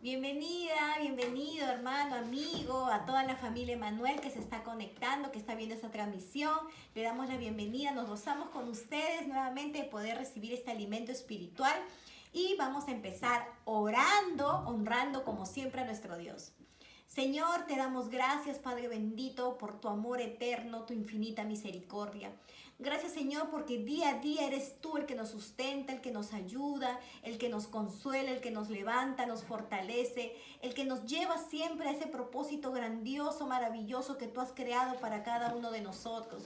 Bienvenida, bienvenido hermano, amigo, a toda la familia Emanuel que se está conectando, que está viendo esta transmisión. Le damos la bienvenida, nos gozamos con ustedes nuevamente de poder recibir este alimento espiritual y vamos a empezar orando, honrando como siempre a nuestro Dios. Señor, te damos gracias, Padre bendito, por tu amor eterno, tu infinita misericordia. Gracias, Señor, porque día a día eres tú el que nos sustenta, el que nos ayuda, el que nos consuela, el que nos levanta, nos fortalece, el que nos lleva siempre a ese propósito grandioso, maravilloso que tú has creado para cada uno de nosotros.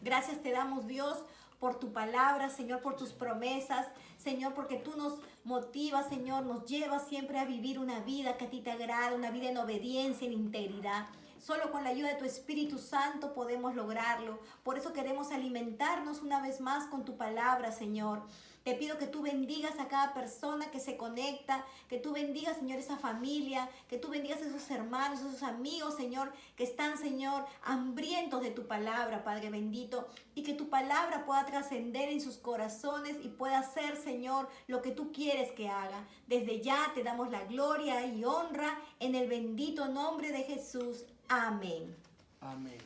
Gracias te damos, Dios, por tu palabra, Señor, por tus promesas, Señor, porque tú nos motivas, Señor, nos llevas siempre a vivir una vida que a ti te agrada, una vida en obediencia, en integridad. Solo con la ayuda de tu Espíritu Santo podemos lograrlo. Por eso queremos alimentarnos una vez más con tu palabra, Señor. Te pido que tú bendigas a cada persona que se conecta, que tú bendigas, Señor, esa familia, que tú bendigas a esos hermanos, a esos amigos, Señor, que están, Señor, hambrientos de tu palabra, Padre bendito, y que tu palabra pueda trascender en sus corazones y pueda hacer, Señor, lo que tú quieres que haga. Desde ya te damos la gloria y honra en el bendito nombre de Jesús. Amén. Amén.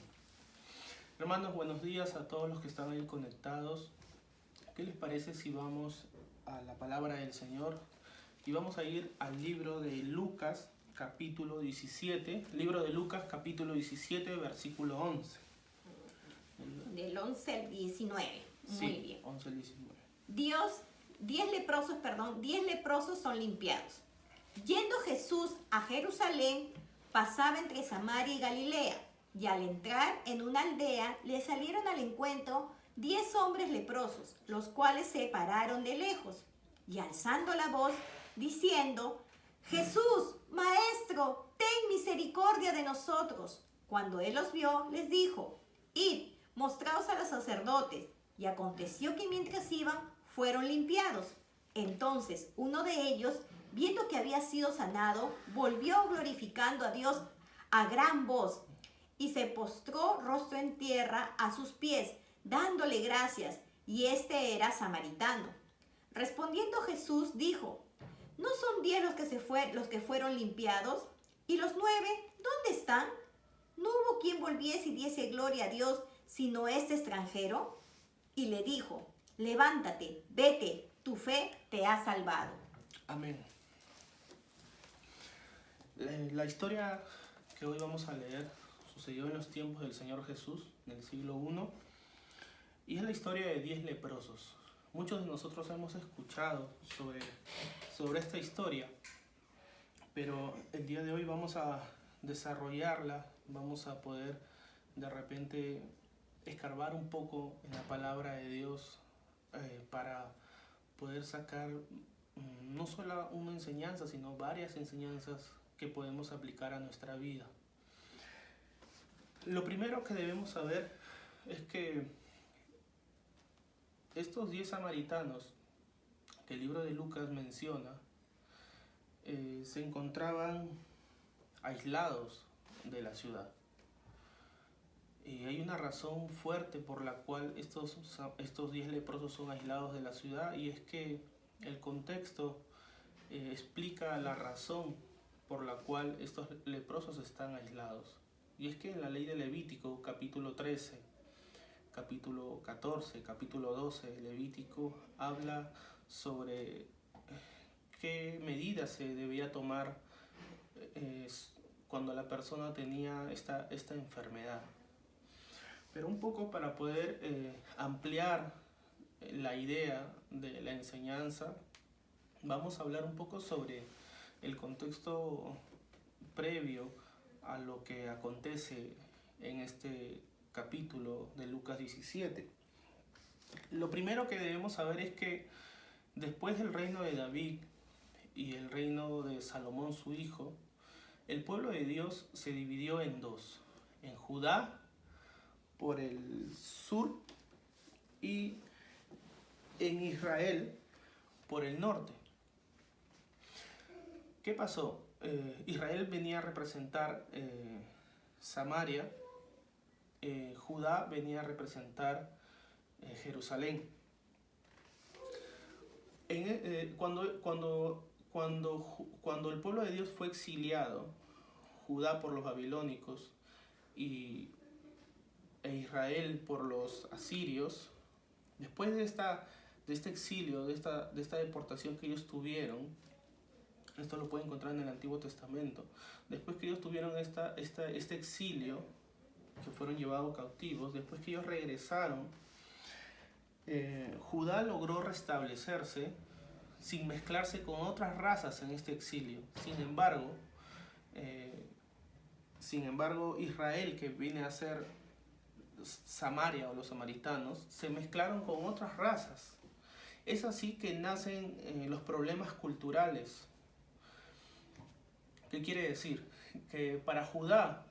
Hermanos, buenos días a todos los que están ahí conectados. ¿Qué les parece si vamos a la palabra del Señor? Y vamos a ir al libro de Lucas, capítulo 17. Libro de Lucas, capítulo 17, versículo 11. Del 11 al 19. Muy Sí, bien. 11 al 19. 10 leprosos son limpiados. Yendo Jesús a Jerusalén, pasaba entre Samaria y Galilea, y al entrar en una aldea le salieron al encuentro 10 hombres leprosos, los cuales se pararon de lejos, y alzando la voz, diciendo: Jesús, Maestro, ten misericordia de nosotros. Cuando él los vio, les dijo: Id, mostraos a los sacerdotes. Y aconteció que mientras iban, fueron limpiados. Entonces uno de ellos, viendo que había sido sanado, volvió glorificando a Dios a gran voz y se postró rostro en tierra a sus pies, dándole gracias, y este era samaritano. Respondiendo Jesús dijo: ¿No son 10 los que fueron limpiados? ¿Y los 9 dónde están? ¿No hubo quien volviese y diese gloria a Dios sino este extranjero? Y le dijo: levántate, vete, tu fe te ha salvado. Amén. La historia que hoy vamos a leer sucedió en los tiempos del Señor Jesús, en el siglo I, y es la historia de 10 leprosos. Muchos de nosotros hemos escuchado sobre esta historia, pero el día de hoy vamos a desarrollarla, vamos a poder de repente escarbar un poco en la palabra de Dios para poder sacar no solo una enseñanza, sino varias enseñanzas que podemos aplicar a nuestra vida. Lo primero que debemos saber es que estos 10 samaritanos que el libro de Lucas menciona se encontraban aislados de la ciudad. Y hay una razón fuerte por la cual estos 10 leprosos son aislados de la ciudad, y es que el contexto explica la razón por la cual estos leprosos están aislados. Y es que en la ley de Levítico, capítulo 13, capítulo 14, capítulo 12, Levítico habla sobre qué medidas se debía tomar cuando la persona tenía esta enfermedad. Pero un poco para poder ampliar la idea de la enseñanza, vamos a hablar un poco sobre el contexto previo a lo que acontece en este capítulo de Lucas 17. Lo primero que debemos saber es que después del reino de David y el reino de Salomón su hijo, el pueblo de Dios se dividió en dos: en Judá por el sur y en Israel por el norte. ¿Qué pasó? Israel venía a representar Samaria, Judá venía a representar Jerusalén. Cuando cuando el pueblo de Dios fue exiliado, Judá por los babilónicos e Israel por los asirios, después de este exilio, de esta deportación que ellos tuvieron, esto lo pueden encontrar en el Antiguo Testamento, después que ellos tuvieron este exilio, que fueron llevados cautivos, después que ellos regresaron, Judá logró restablecerse sin mezclarse con otras razas en este exilio. Sin embargo, Israel, que viene a ser Samaria o los samaritanos, se mezclaron con otras razas. Es así que nacen los problemas culturales. ¿Qué quiere decir? Que para Judá,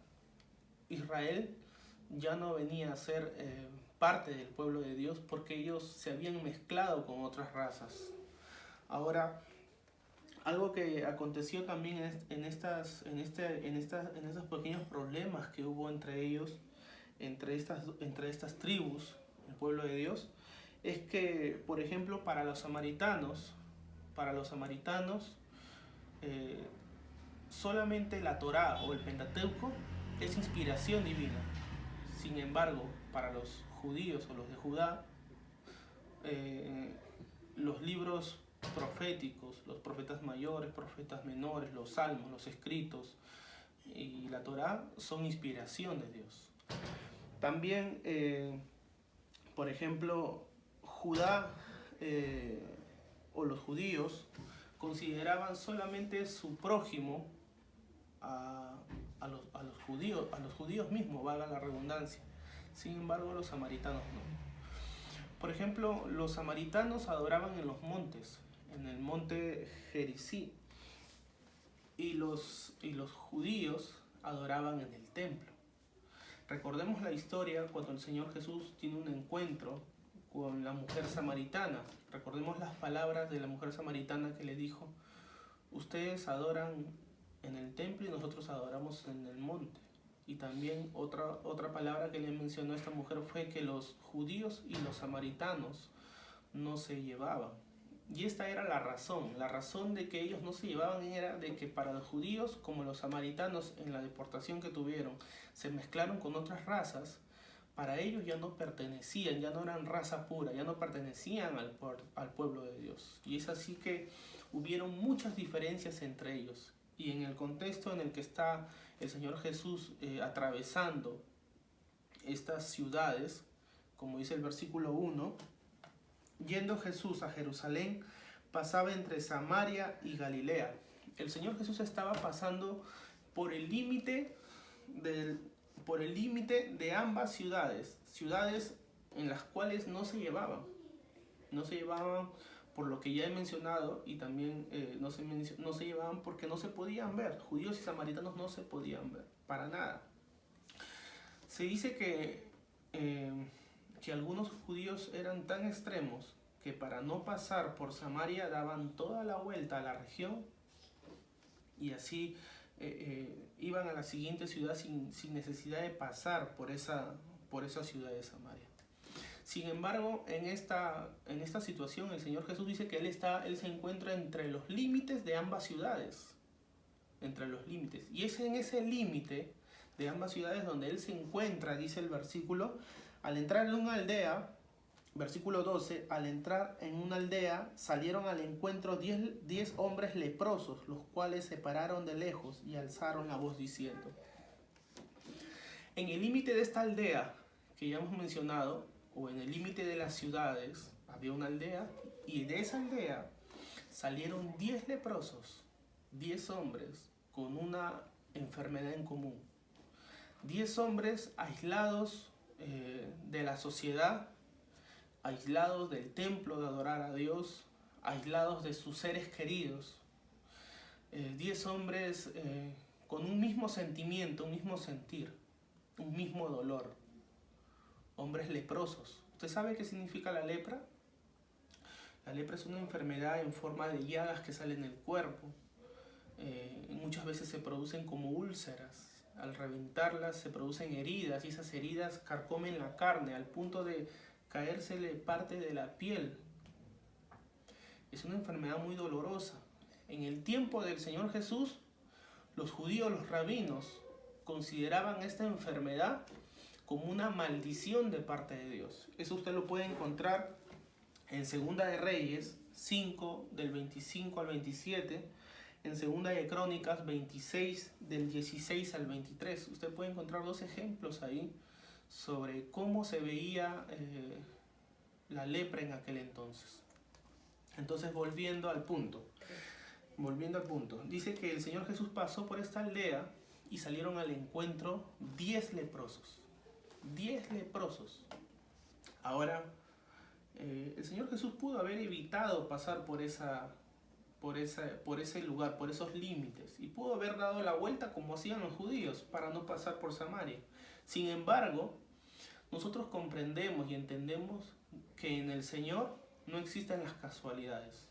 Israel ya no venía a ser parte del pueblo de Dios porque ellos se habían mezclado con otras razas. Ahora, algo que aconteció también en estos pequeños problemas que hubo entre ellos, entre estas tribus, el pueblo de Dios, es que, por ejemplo, para los samaritanos, solamente la Torá o el Pentateuco es inspiración divina. Sin embargo, para los judíos o los de Judá, los libros proféticos, los profetas mayores, profetas menores, los salmos, los escritos y la Torá son inspiración de Dios. También, por ejemplo, Judá o los judíos consideraban solamente su prójimo a los judíos mismos, valga la redundancia. Sin embargo, los samaritanos no. Por ejemplo, los samaritanos adoraban en los montes, en el monte Gerizim, y los judíos adoraban en el templo. Recordemos la historia cuando el Señor Jesús tiene un encuentro con la mujer samaritana. Recordemos las palabras de la mujer samaritana que le dijo: ustedes adoran en el templo y nosotros adoramos en el monte. Y también otra palabra que le mencionó a esta mujer fue que los judíos y los samaritanos no se llevaban. Y esta era la razón de que ellos no se llevaban era de que para los judíos, como los samaritanos en la deportación que tuvieron, se mezclaron con otras razas, para ellos ya no pertenecían, ya no eran raza pura, ya no pertenecían al pueblo de Dios. Y es así que hubieron muchas diferencias entre ellos. Y en el contexto en el que está el Señor Jesús atravesando estas ciudades, como dice el versículo 1, yendo Jesús a Jerusalén, pasaba entre Samaria y Galilea. El Señor Jesús estaba pasando por el límite de ambas ciudades en las cuales no se llevaban por lo que ya he mencionado, y también no se llevaban porque no se podían ver. Judíos y samaritanos no se podían ver, para nada. Se dice que algunos judíos eran tan extremos que para no pasar por Samaria daban toda la vuelta a la región y así iban a la siguiente ciudad sin necesidad de pasar por esa ciudad de Samaria. Sin embargo, en esta situación el Señor Jesús dice que Él se encuentra entre los límites de ambas ciudades. Entre los límites. Y es en ese límite de ambas ciudades donde Él se encuentra, dice el versículo, al entrar en una aldea, versículo 12, al entrar en una aldea salieron al encuentro 10 hombres leprosos, los cuales se pararon de lejos y alzaron la voz diciendo. En el límite de esta aldea que ya hemos mencionado, o en el límite de las ciudades, había una aldea, y de esa aldea salieron 10 leprosos, 10 hombres con una enfermedad en común. 10 hombres aislados de la sociedad, aislados del templo de adorar a Dios, aislados de sus seres queridos. 10 hombres con un mismo sentimiento, un mismo sentir, un mismo dolor. Hombres leprosos. ¿Usted sabe qué significa la lepra? La lepra es una enfermedad en forma de llagas que salen del cuerpo. Muchas veces se producen como úlceras. Al reventarlas se producen heridas y esas heridas carcomen la carne al punto de caérsele parte de la piel. Es una enfermedad muy dolorosa En el tiempo del Señor Jesús, los judíos, los rabinos, consideraban esta enfermedad como una maldición de parte de Dios. Eso usted lo puede encontrar en Segunda de Reyes 5, del 25 al 27, en Segunda de Crónicas 26, del 16 al 23. Usted puede encontrar dos ejemplos ahí sobre cómo se veía la lepra en aquel entonces. Entonces, volviendo al punto, dice que el Señor Jesús pasó por esta aldea y salieron al encuentro 10 leprosos. 10 leprosos. Ahora, el Señor Jesús pudo haber evitado pasar por ese lugar, por esos límites, y pudo haber dado la vuelta como hacían los judíos para no pasar por Samaria. Sin embargo, nosotros comprendemos y entendemos que en el Señor no existen las casualidades,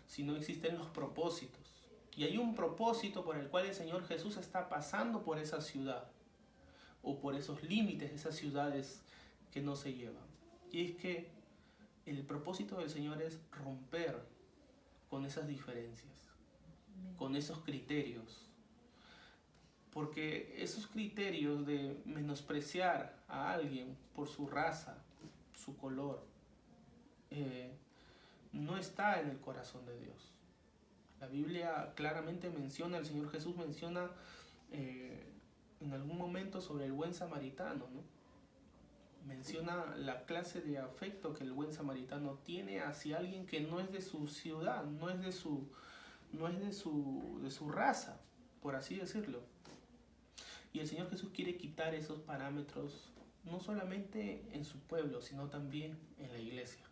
sino existen los propósitos. Y hay un propósito por el cual el Señor Jesús está pasando por esa ciudad, o por esos límites de esas ciudades que no se llevan. Y es que el propósito del Señor es romper con esas diferencias, con esos criterios. Porque esos criterios de menospreciar a alguien por su raza, su color, no está en el corazón de Dios. La Biblia claramente menciona, el Señor Jesús menciona en algún momento sobre el buen samaritano, ¿no? Menciona la clase de afecto que el buen samaritano tiene hacia alguien que no es de su ciudad, no es de su raza, por así decirlo. Y el Señor Jesús quiere quitar esos parámetros no solamente en su pueblo, sino también en la iglesia,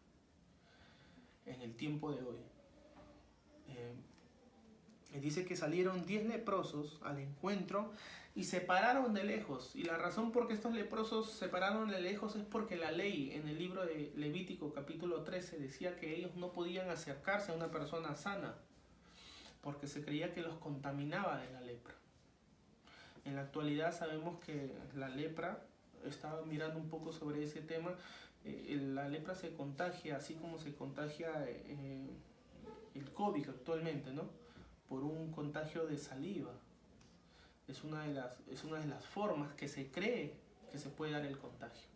en el tiempo de hoy. Dice que salieron 10 leprosos al encuentro y se pararon de lejos. Y la razón por qué estos leprosos se pararon de lejos es porque la ley en el libro de Levítico capítulo 13 decía que ellos no podían acercarse a una persona sana porque se creía que los contaminaba de la lepra. En la actualidad sabemos que la lepra, estaba mirando un poco sobre ese tema, la lepra se contagia así como se contagia el COVID actualmente, ¿no? Por un contagio de saliva. Es una de las formas que se cree que se puede dar el contagio.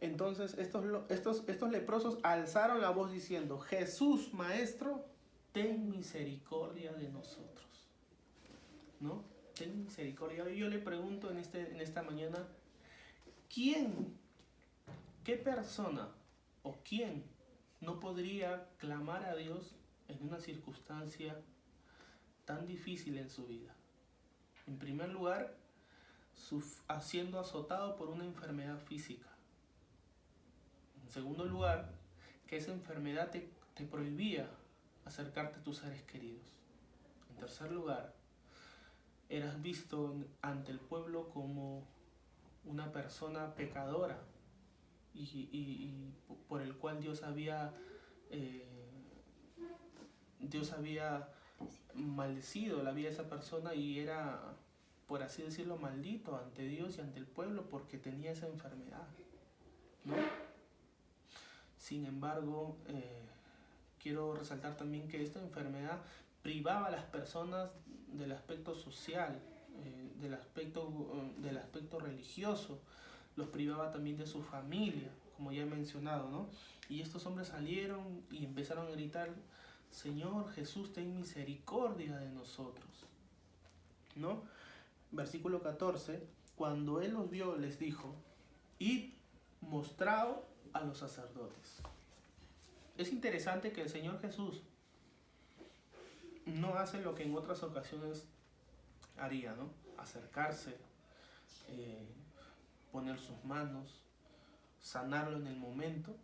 Entonces estos leprosos alzaron la voz diciendo: Jesús, Maestro, ten misericordia de nosotros. ¿No? Ten misericordia. Y yo le pregunto en esta mañana, qué persona o quién no podría clamar a Dios en una circunstancia tan difícil en su vida? En primer lugar, siendo azotado por una enfermedad física. En segundo lugar, que esa enfermedad te prohibía acercarte a tus seres queridos. En tercer lugar, eras visto ante el pueblo como una persona pecadora y por el cual Dios había maldecido la vida de esa persona y era, por así decirlo, maldito ante Dios y ante el pueblo porque tenía esa enfermedad, ¿no? Sin embargo, quiero resaltar también que esta enfermedad privaba a las personas del aspecto social, del aspecto religioso, los privaba también de su familia, como ya he mencionado, ¿no? Y estos hombres salieron y empezaron a gritar: Señor Jesús, ten misericordia de nosotros, ¿no? Versículo 14, cuando Él los vio, les dijo: id, mostraos a los sacerdotes. Es interesante que el Señor Jesús no hace lo que en otras ocasiones haría, ¿no? Acercarse, poner sus manos, sanarlo en el momento.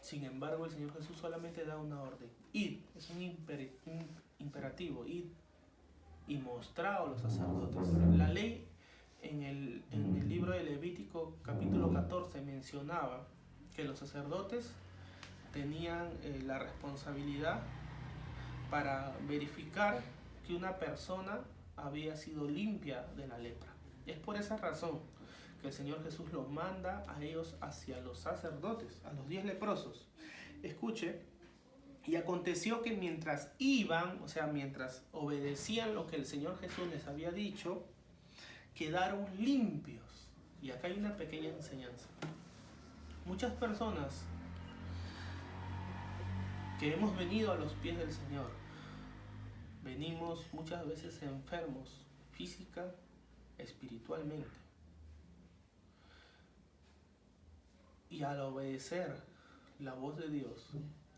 Sin embargo, el Señor Jesús solamente da una orden: id, es un imperativo, id y mostraos a los sacerdotes. La ley en el libro de Levítico capítulo 14 mencionaba que los sacerdotes tenían la responsabilidad para verificar que una persona había sido limpia de la lepra. Es por esa razón que el Señor Jesús los manda a ellos hacia los sacerdotes, a los 10 leprosos. Escuche Y aconteció que mientras iban, o sea, mientras obedecían lo que el Señor Jesús les había dicho, quedaron limpios. Y acá hay una pequeña enseñanza. Muchas personas que hemos venido a los pies del Señor, venimos muchas veces enfermos, física, espiritualmente. Y al obedecer la voz de Dios,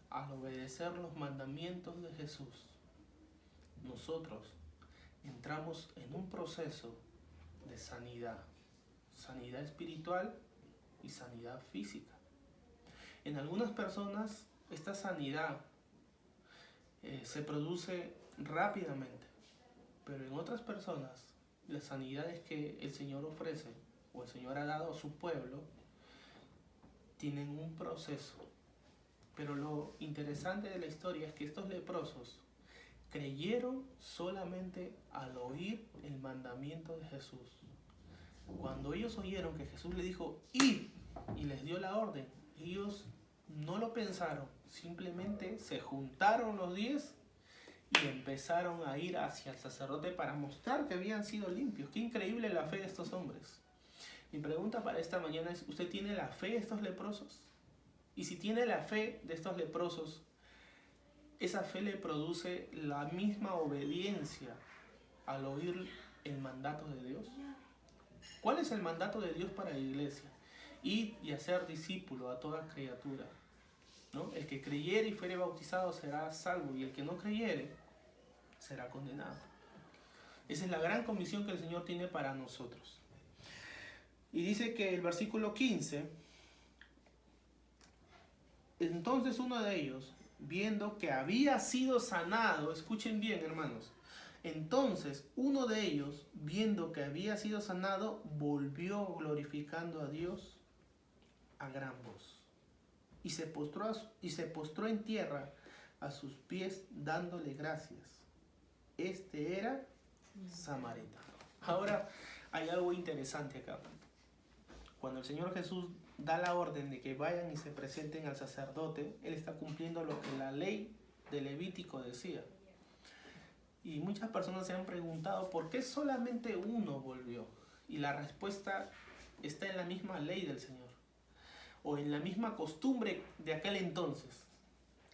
al obedecer los mandamientos de Jesús, nosotros entramos en un proceso de sanidad, sanidad espiritual y sanidad física. En algunas personas esta sanidad se produce rápidamente, pero en otras personas las sanidades que el Señor ofrece o el Señor ha dado a su pueblo tienen un proceso. Pero lo interesante de la historia es que estos leprosos creyeron solamente al oír el mandamiento de Jesús. Cuando ellos oyeron que Jesús le dijo id y les dio la orden, ellos no lo pensaron, simplemente se juntaron los 10 y empezaron a ir hacia el sacerdote para mostrar que habían sido limpios. Qué increíble la fe de estos hombres. Mi pregunta para esta mañana es, ¿usted tiene la fe de estos leprosos? Y si tiene la fe de estos leprosos, esa fe le produce la misma obediencia al oír el mandato de Dios. ¿Cuál es el mandato de Dios para la iglesia? Ir y hacer discípulo a toda criatura, ¿no? El que creyere y fuere bautizado será salvo, y el que no creyere será condenado. Esa es la gran comisión que el Señor tiene para nosotros. Y dice que el versículo 15, entonces uno de ellos, viendo que había sido sanado, escuchen bien, hermanos, entonces uno de ellos, viendo que había sido sanado, volvió glorificando a Dios a gran voz. Y se postró en tierra a sus pies dándole gracias. Este era samaritano. Ahora hay algo interesante acá. Cuando el Señor Jesús da la orden de que vayan y se presenten al sacerdote, Él está cumpliendo lo que la ley de Levítico decía. Y muchas personas se han preguntado por qué solamente uno volvió. Y la respuesta está en la misma ley del Señor, o en la misma costumbre de aquel entonces.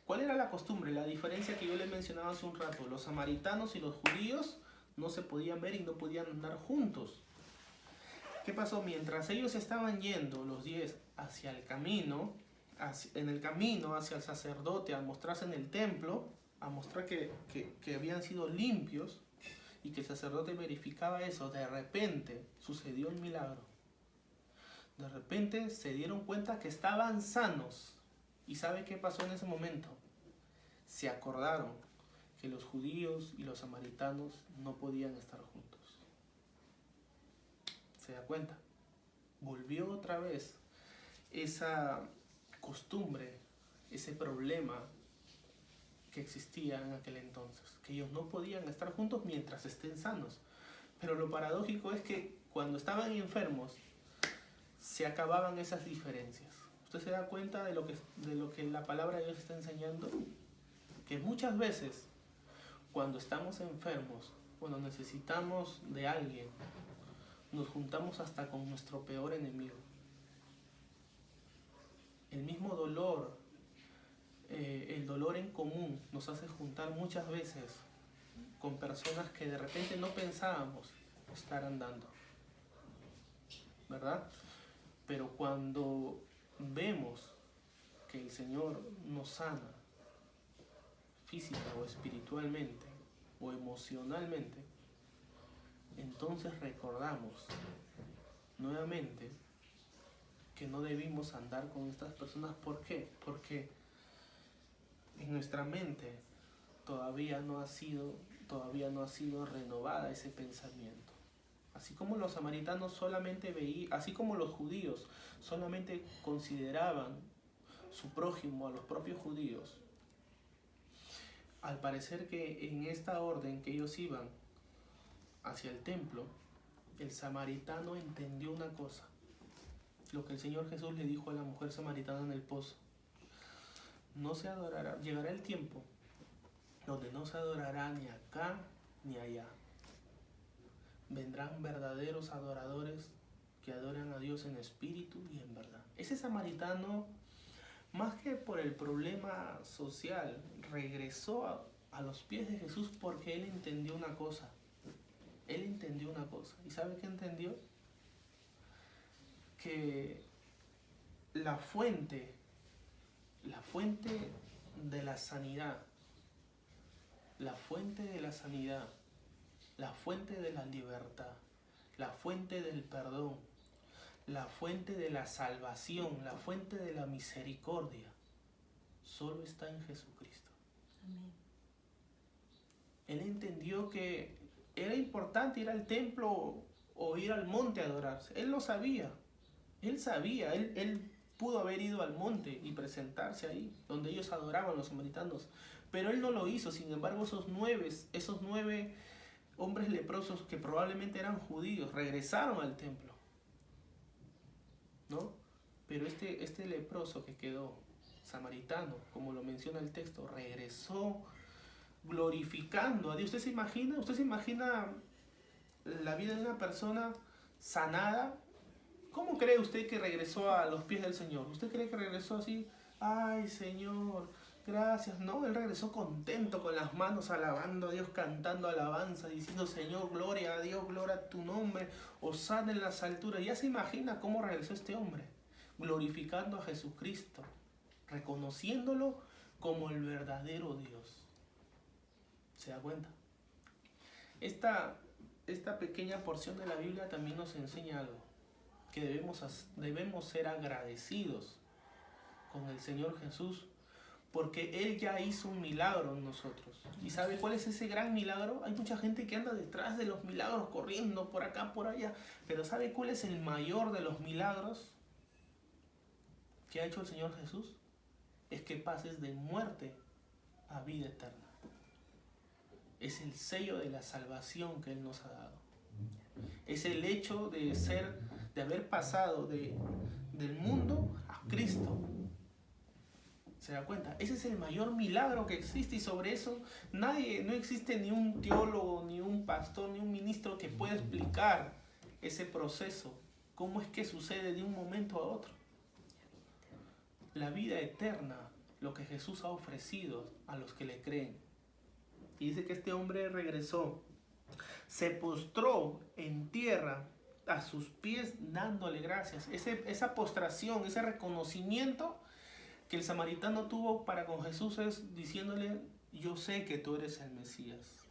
¿Cuál era la costumbre? La diferencia que yo les mencionaba hace un rato. Los samaritanos y los judíos no se podían ver y no podían andar juntos. ¿Qué pasó? Mientras ellos estaban yendo, los 10, hacia el camino, en el camino hacia el sacerdote, a mostrarse en el templo, a mostrar que habían sido limpios y que el sacerdote verificaba eso, de repente sucedió un milagro. De repente se dieron cuenta que estaban sanos. ¿Y sabe qué pasó en ese momento? Se acordaron que los judíos y los samaritanos no podían estar juntos. ¿Se da cuenta? Volvió otra vez esa costumbre, ese problema que existía en aquel entonces, que ellos no podían estar juntos mientras estén sanos. Pero lo paradójico es que cuando estaban enfermos se acababan esas diferencias. ¿Usted se da cuenta de lo que la palabra de Dios está enseñando? Que muchas veces cuando estamos enfermos, cuando necesitamos de alguien, nos juntamos hasta con nuestro peor enemigo. El mismo dolor, el dolor en común nos hace juntar muchas veces con personas que de repente no pensábamos estar andando, ¿verdad? Pero cuando vemos que el Señor nos sana física o espiritualmente o emocionalmente, entonces recordamos nuevamente que no debimos andar con estas personas. ¿Por qué? Porque en nuestra mente todavía no ha sido renovada ese pensamiento. Así como los samaritanos solamente veían, así como los judíos solamente consideraban su prójimo a los propios judíos, al parecer que en esta orden que ellos iban hacia el templo, el samaritano entendió una cosa, lo que el Señor Jesús le dijo a la mujer samaritana en el pozo: no se adorará, llegará el tiempo donde no se adorará ni acá ni allá. Vendrán verdaderos adoradores que adoran a Dios en espíritu y en verdad. Ese samaritano, más que por el problema social, regresó a los pies de Jesús porque él entendió una cosa. Él entendió una cosa. ¿Y sabe qué entendió? Que la fuente de la sanidad, la fuente de la sanidad, la fuente de la libertad, la fuente del perdón, la fuente de la salvación, la fuente de la misericordia, solo está en Jesucristo. Amén. Él entendió que era importante ir al templo o ir al monte a adorarse. Él lo sabía. Él sabía. Él pudo haber ido al monte y presentarse ahí, donde ellos adoraban, los samaritanos. Pero él no lo hizo. Sin embargo, esos nueve hombres leprosos que probablemente eran judíos regresaron al templo, ¿no? Pero este leproso que quedó, samaritano, como lo menciona el texto, regresó glorificando a Dios. ¿Usted se imagina la vida de una persona sanada? ¿Cómo cree usted que regresó a los pies del Señor? ¿Usted cree que regresó así? Ay, Señor, gracias. No, él regresó contento, con las manos alabando a Dios, cantando alabanza, diciendo, Señor, gloria a Dios, gloria a tu nombre, hosana en las alturas. Ya se imagina cómo regresó este hombre, glorificando a Jesucristo, reconociéndolo como el verdadero Dios. ¿Se da cuenta? Esta pequeña porción de la Biblia también nos enseña algo, que debemos ser agradecidos con el Señor Jesús, porque Él ya hizo un milagro en nosotros. ¿Y sabe cuál es ese gran milagro? Hay mucha gente que anda detrás de los milagros, corriendo por acá, por allá, pero ¿sabe cuál es el mayor de los milagros que ha hecho el Señor Jesús? Es que pases de muerte a vida eterna. Es el sello de la salvación que Él nos ha dado. Es el hecho de haber pasado del mundo a Cristo. ¿Se da cuenta? Ese es el mayor milagro que existe, y sobre eso no existe ni un teólogo, ni un pastor, ni un ministro que pueda explicar ese proceso. ¿Cómo es que sucede de un momento a otro? La vida eterna, lo que Jesús ha ofrecido a los que le creen. Y dice que este hombre regresó, se postró en tierra a sus pies dándole gracias. Esa postración, ese reconocimiento que el samaritano tuvo para con Jesús es diciéndole, yo sé que tú eres el Mesías.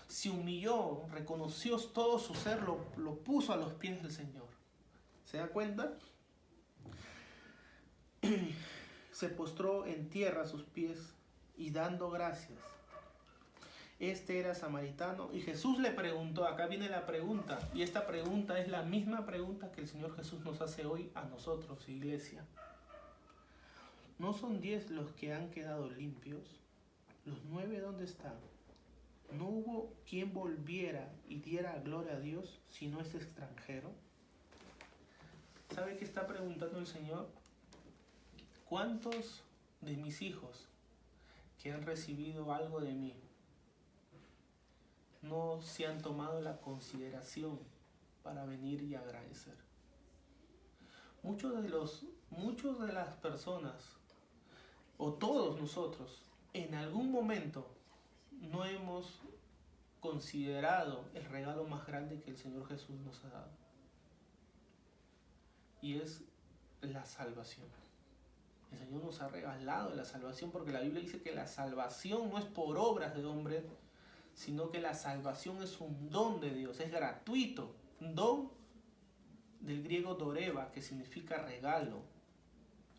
Se humilló, reconoció todo su ser, lo puso a los pies del Señor. ¿Se da cuenta? Se postró en tierra a sus pies y dando gracias. Este era samaritano y Jesús le preguntó, acá viene la pregunta, y esta pregunta es la misma pregunta que el Señor Jesús nos hace hoy a nosotros, iglesia. ¿No son 10 los que han quedado limpios? ¿Los 9 dónde están? ¿No hubo quien volviera y diera gloria a Dios si no es extranjero? ¿Sabe qué está preguntando el Señor? ¿Cuántos de mis hijos que han recibido algo de mí no se han tomado la consideración para venir y agradecer? Muchos de las personas, o todos nosotros, en algún momento no hemos considerado el regalo más grande que el Señor Jesús nos ha dado, y es la salvación. El Señor nos ha regalado la salvación, porque la Biblia dice que la salvación no es por obras de hombre, sino que la salvación es un don de Dios, es gratuito, un don del griego doreva, que significa regalo.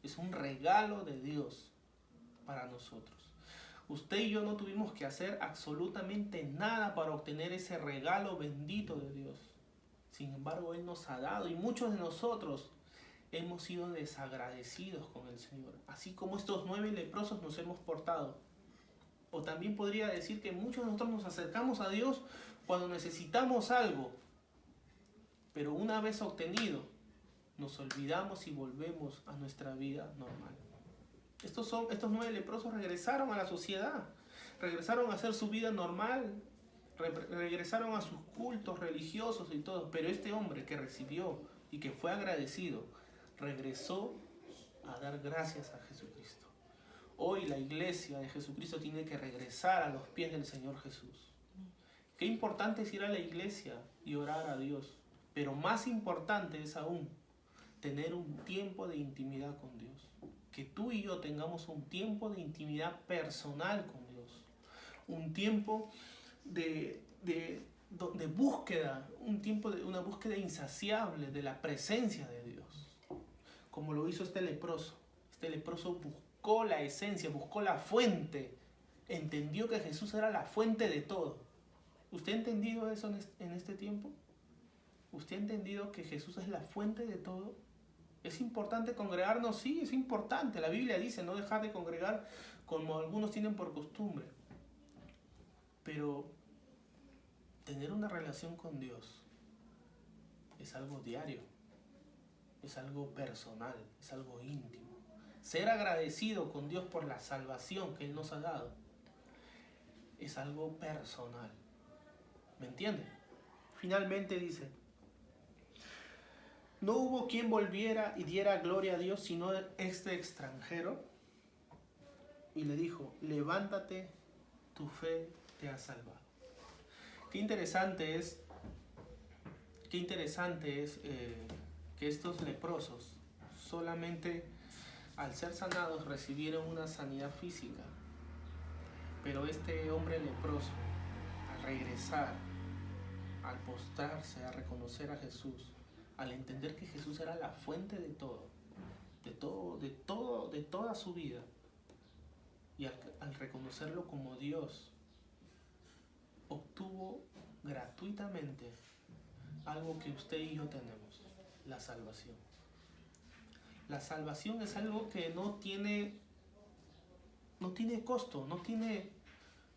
Es un regalo de Dios para nosotros. Usted y yo no tuvimos que hacer absolutamente nada para obtener ese regalo bendito de Dios. Sin embargo, Él nos ha dado, y muchos de nosotros hemos sido desagradecidos con el Señor, así como estos 9 leprosos nos hemos portado. O también podría decir que muchos de nosotros nos acercamos a Dios cuando necesitamos algo, pero una vez obtenido, nos olvidamos y volvemos a nuestra vida normal. Estos 9 leprosos regresaron a la sociedad, regresaron a hacer su vida normal, regresaron a sus cultos religiosos y todo. Pero este hombre que recibió y que fue agradecido, regresó a dar gracias a Jesucristo. Hoy la iglesia de Jesucristo tiene que regresar a los pies del Señor Jesús. Qué importante es ir a la iglesia y orar a Dios, pero más importante es aún tener un tiempo de intimidad con Dios. Que tú y yo tengamos un tiempo de intimidad personal con Dios. Un tiempo de búsqueda, una búsqueda insaciable de la presencia de Dios. Como lo hizo este leproso. Este leproso buscó la esencia, buscó la fuente. Entendió que Jesús era la fuente de todo. ¿Usted ha entendido eso en este tiempo? ¿Usted ha entendido que Jesús es la fuente de todo? ¿Es importante congregarnos? Sí, es importante. La Biblia dice no dejar de congregar como algunos tienen por costumbre. Pero tener una relación con Dios es algo diario, es algo personal, es algo íntimo. Ser agradecido con Dios por la salvación que Él nos ha dado es algo personal. ¿Me entiende? Finalmente dice: no hubo quien volviera y diera gloria a Dios sino este extranjero. Y le dijo: levántate, tu fe te ha salvado. Qué interesante es que estos leprosos solamente al ser sanados recibieron una sanidad física. Pero este hombre leproso, al regresar, al postrarse, a reconocer a Jesús, al entender que Jesús era la fuente de toda su vida, y al reconocerlo como Dios, obtuvo gratuitamente algo que usted y yo tenemos: la salvación. La salvación es algo que no tiene costo,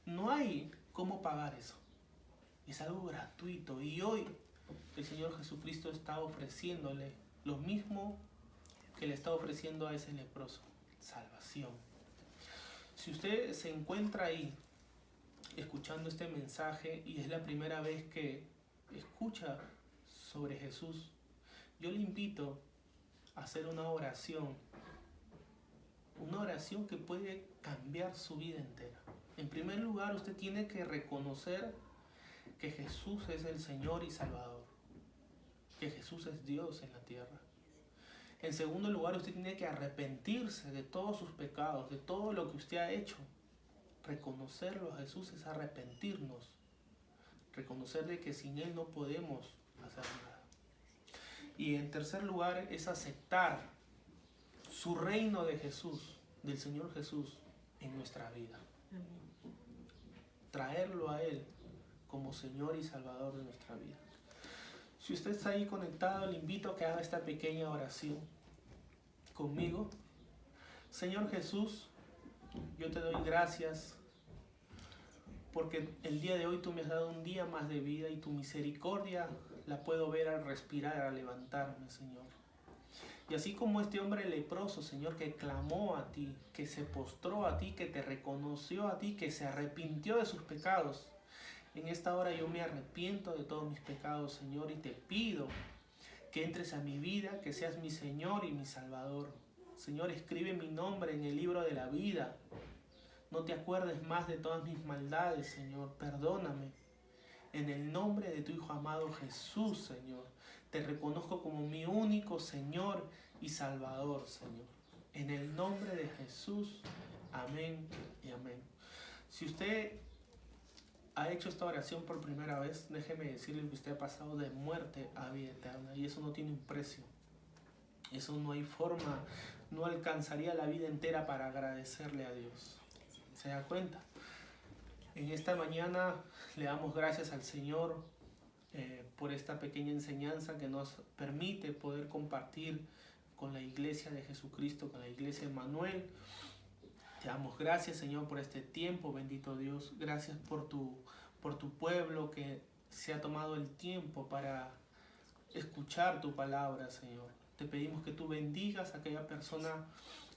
no hay cómo pagar eso. Es algo gratuito, y hoy el Señor Jesucristo está ofreciéndole lo mismo que le está ofreciendo a ese leproso: salvación. Si usted se encuentra ahí escuchando este mensaje y es la primera vez que escucha sobre Jesús, yo le invito a hacer una oración que puede cambiar su vida entera. En primer lugar, usted tiene que reconocer que Jesús es el Señor y Salvador, que Jesús es Dios en la tierra. En segundo lugar, usted tiene que arrepentirse de todos sus pecados, de todo lo que usted ha hecho. Reconocerlo a Jesús es arrepentirnos, reconocer de que sin Él no podemos hacer nada. Y en tercer lugar es aceptar su reino de Jesús, del Señor Jesús, en nuestra vida. Traerlo a Él como Señor y Salvador de nuestra vida. Si usted está ahí conectado, le invito a que haga esta pequeña oración conmigo. Señor Jesús, yo te doy gracias porque el día de hoy tú me has dado un día más de vida, y tu misericordia la puedo ver al respirar, al levantarme, Señor. Y así como este hombre leproso, Señor, que clamó a ti, que se postró a ti, que te reconoció a ti, que se arrepintió de sus pecados, en esta hora yo me arrepiento de todos mis pecados, Señor, y te pido que entres a mi vida, que seas mi Señor y mi Salvador. Señor, escribe mi nombre en el libro de la vida. No te acuerdes más de todas mis maldades, Señor. Perdóname. En el nombre de tu Hijo amado Jesús, Señor, te reconozco como mi único Señor y Salvador, Señor. En el nombre de Jesús. Amén y amén. Si usted ha hecho esta oración por primera vez, déjeme decirle que usted ha pasado de muerte a vida eterna, y eso no tiene un precio. Eso no hay forma, no alcanzaría la vida entera para agradecerle a Dios. ¿Se da cuenta? En esta mañana le damos gracias al Señor por esta pequeña enseñanza que nos permite poder compartir con la iglesia de Jesucristo, con la iglesia Emmanuel. Te damos gracias, Señor, por este tiempo, bendito Dios. Gracias por tu pueblo que se ha tomado el tiempo para escuchar tu palabra, Señor. Te pedimos que tú bendigas a aquella persona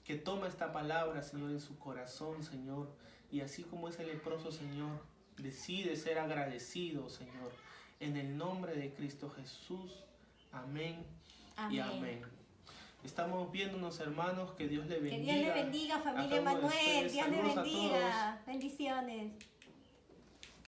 que toma esta palabra, Señor, en su corazón, Señor, y así como ese leproso, Señor, decide ser agradecido, Señor, en el nombre de Cristo Jesús. Amén, Amén. y amén. Estamos viéndonos, hermanos, que Dios le bendiga. Que Dios le bendiga, familia Manuel. Dios le bendiga. Bendiciones.